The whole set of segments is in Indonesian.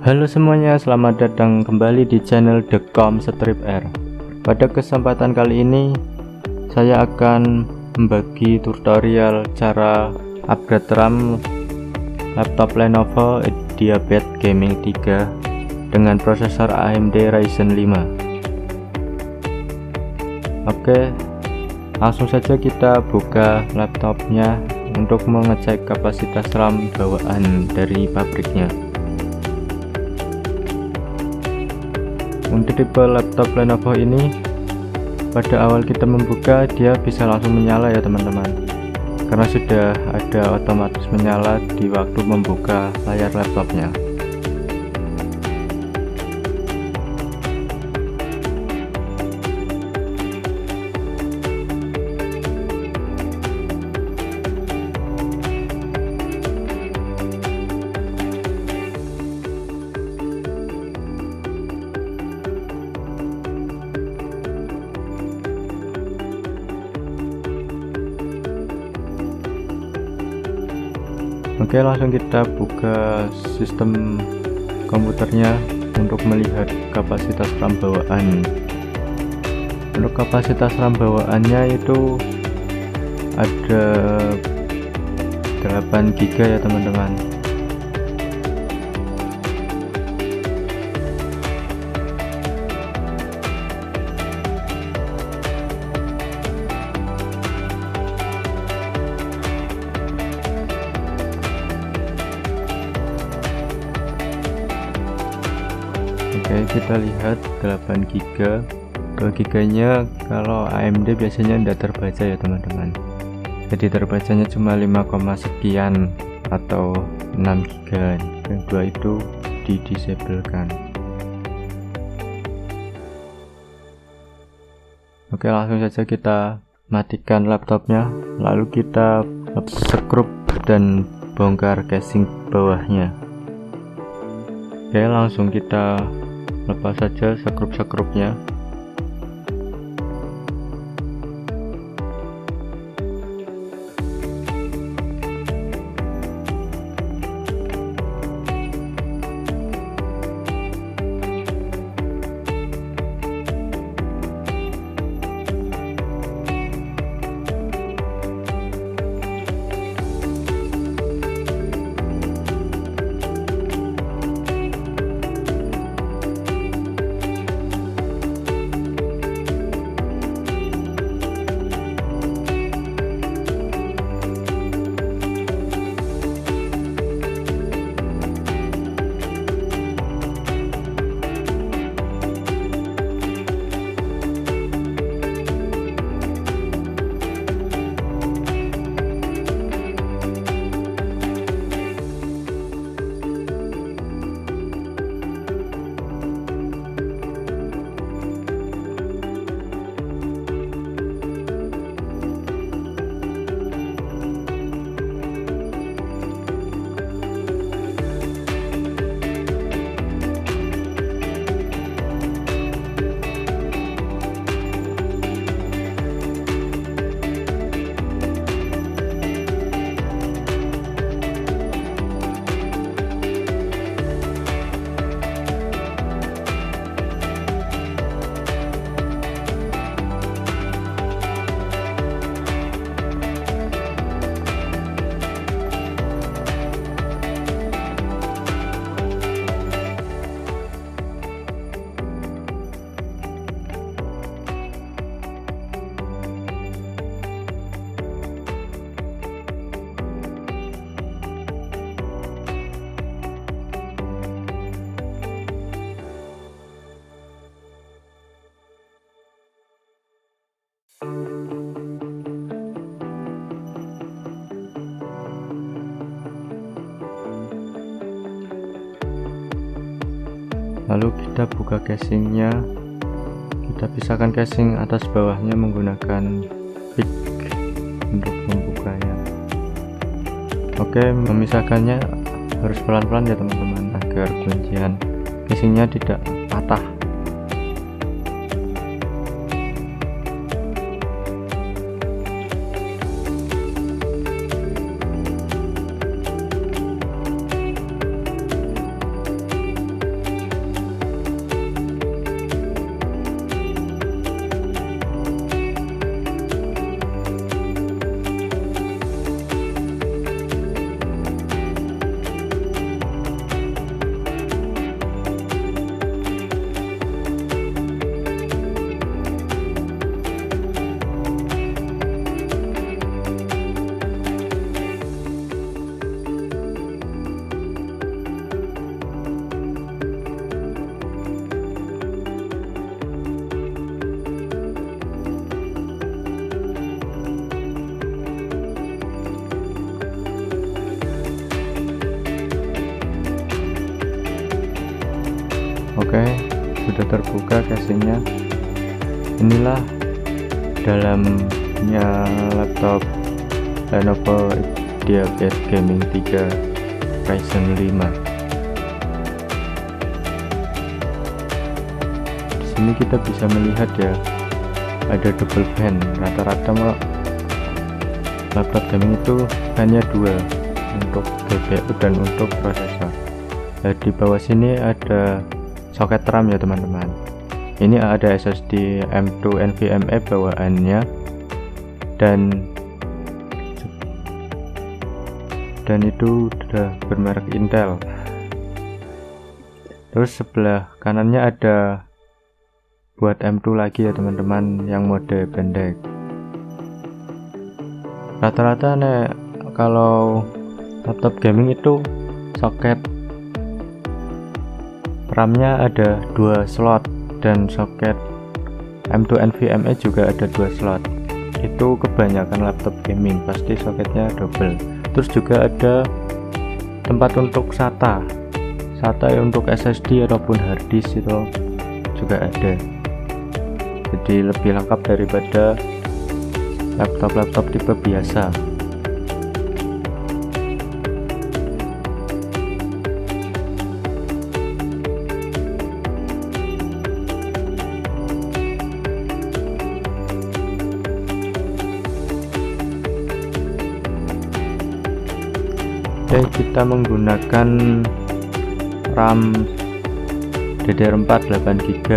Halo semuanya, selamat datang kembali di channel The Com Strip R. Pada kesempatan kali ini saya akan membagi tutorial cara upgrade RAM laptop Lenovo IdeaPad Gaming 3 dengan prosesor AMD Ryzen 5. Oke, langsung saja kita buka laptopnya untuk mengecek kapasitas RAM bawaan dari pabriknya. Untuk tipe laptop Lenovo ini, pada awal kita membuka dia bisa langsung menyala ya teman-teman, karena sudah ada otomatis menyala di waktu membuka layar laptopnya. Oke, langsung kita buka sistem komputernya untuk melihat kapasitas RAM bawaan. Untuk kapasitas RAM bawaannya itu ada 8 GB ya teman-teman. Oke, kita lihat 8 GB. 2 GB nya kalau AMD biasanya tidak terbaca ya teman-teman, jadi terbacanya cuma 5, sekian atau 6 GB. Yang dua itu didisablekan. Oke, langsung saja kita matikan laptopnya, lalu kita sekrup dan bongkar casing bawahnya. Oke, langsung kita lepas saja sekrup-sekrupnya. Lalu kita buka casingnya, kita pisahkan casing atas bawahnya menggunakan pick untuk membukanya. Oke, memisahkannya harus pelan-pelan ya teman-teman, agar kuncian casingnya tidak patah. sudah terbuka casingnya. Inilah dalamnya laptop Lenovo IdeaPad Gaming 3 Ryzen 5. Di sini kita bisa melihat ya, ada double fan. Rata-rata laptop gaming itu hanya 2, untuk GPU dan untuk prosesor. Di bawah sini ada soket RAM ya teman-teman. Ini ada SSD M2 NVMe bawaannya, dan itu sudah bermerek Intel. Terus sebelah kanannya ada buat M2 lagi ya teman-teman, yang mode pendek. Rata-rata kalau laptop gaming itu soket RAM-nya ada 2 slot, dan soket M2 NVMe juga ada 2 slot. Itu kebanyakan laptop gaming pasti soketnya double. Terus juga ada tempat untuk SATA untuk SSD ataupun harddisk, itu juga ada. Jadi lebih lengkap daripada laptop tipe biasa. Kita menggunakan RAM DDR4 8GB,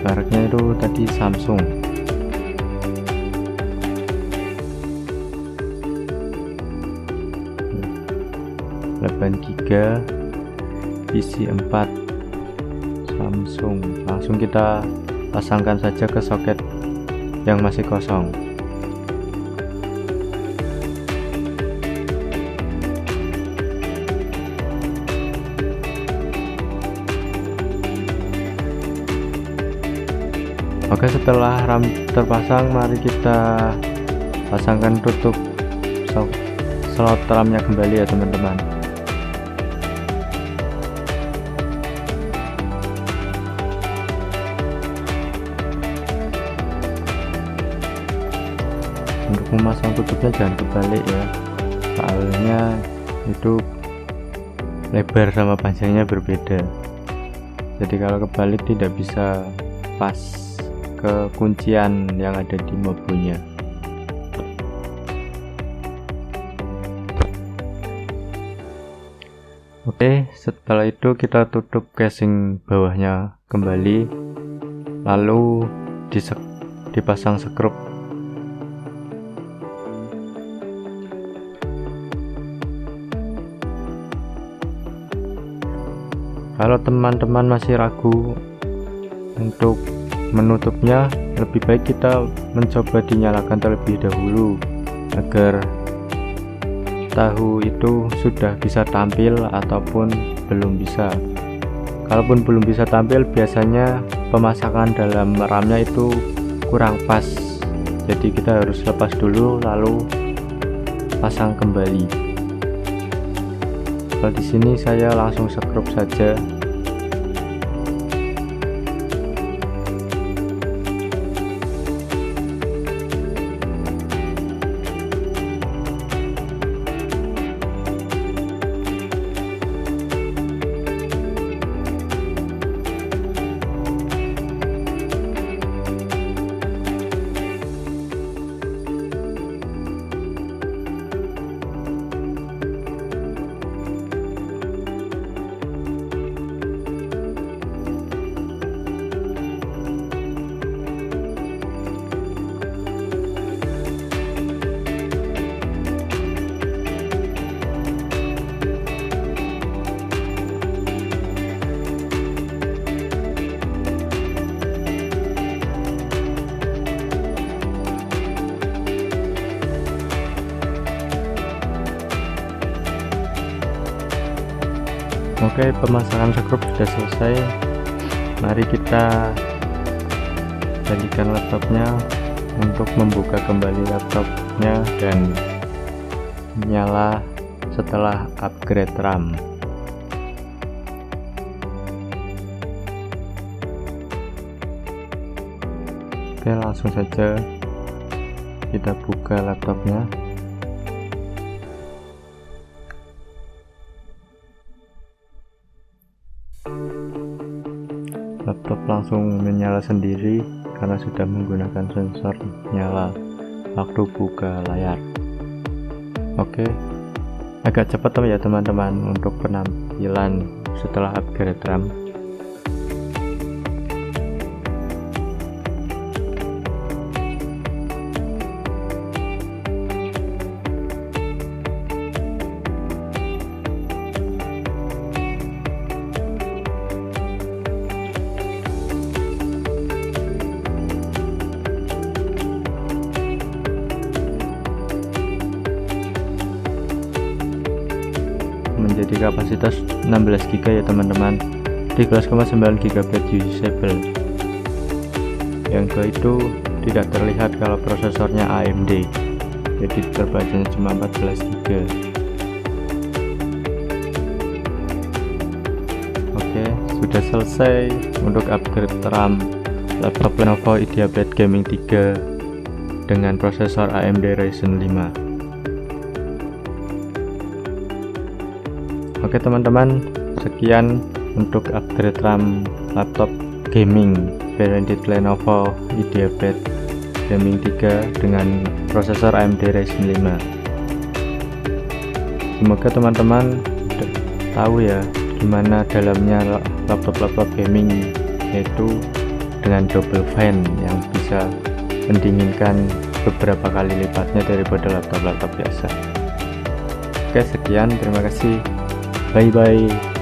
mereknya itu tadi Samsung. PC 4 Samsung. Langsung kita pasangkan saja ke soket yang masih kosong. Oke, setelah RAM terpasang, mari kita pasangkan tutup slot RAM-nya kembali ya teman-teman. Untuk memasang tutupnya jangan kebalik ya, soalnya itu lebar sama panjangnya berbeda. Jadi kalau kebalik tidak bisa pas ke kuncian yang ada di mobunya. Oke, setelah itu kita tutup casing bawahnya kembali, lalu dipasang skrup. Kalau teman-teman masih ragu untuk menutupnya, lebih baik kita mencoba dinyalakan terlebih dahulu agar tahu itu sudah bisa tampil ataupun belum bisa. Kalaupun belum bisa tampil, biasanya pemasangan dalam RAM-nya itu kurang pas, jadi kita harus lepas dulu lalu pasang kembali. Kalau di sini saya langsung skrup saja. Oke, pemasangan skrup sudah selesai. Mari kita jadikan laptopnya untuk membuka kembali laptopnya dan nyala setelah upgrade RAM. Oke, langsung saja kita buka laptopnya. Laptop langsung menyala sendiri karena sudah menggunakan sensor nyala waktu buka layar. Oke, agak cepat ya teman-teman untuk penampilan setelah upgrade RAM. Menjadi kapasitas 16 GB ya teman-teman, 13,9 GB usable. Yang ke itu tidak terlihat kalau prosesornya AMD, jadi terbacanya cuma 14 GB. Oke, sudah selesai untuk upgrade RAM laptop Lenovo IdeaPad Gaming 3 dengan prosesor AMD Ryzen 5. Oke teman-teman, sekian untuk upgrade RAM laptop gaming branded Lenovo IdeaPad Gaming 3 dengan prosesor AMD Ryzen 5. Semoga teman-teman tahu ya gimana dalamnya laptop gaming, yaitu dengan double fan yang bisa mendinginkan beberapa kali lipatnya daripada laptop biasa. Oke, sekian, terima kasih. Bye bye.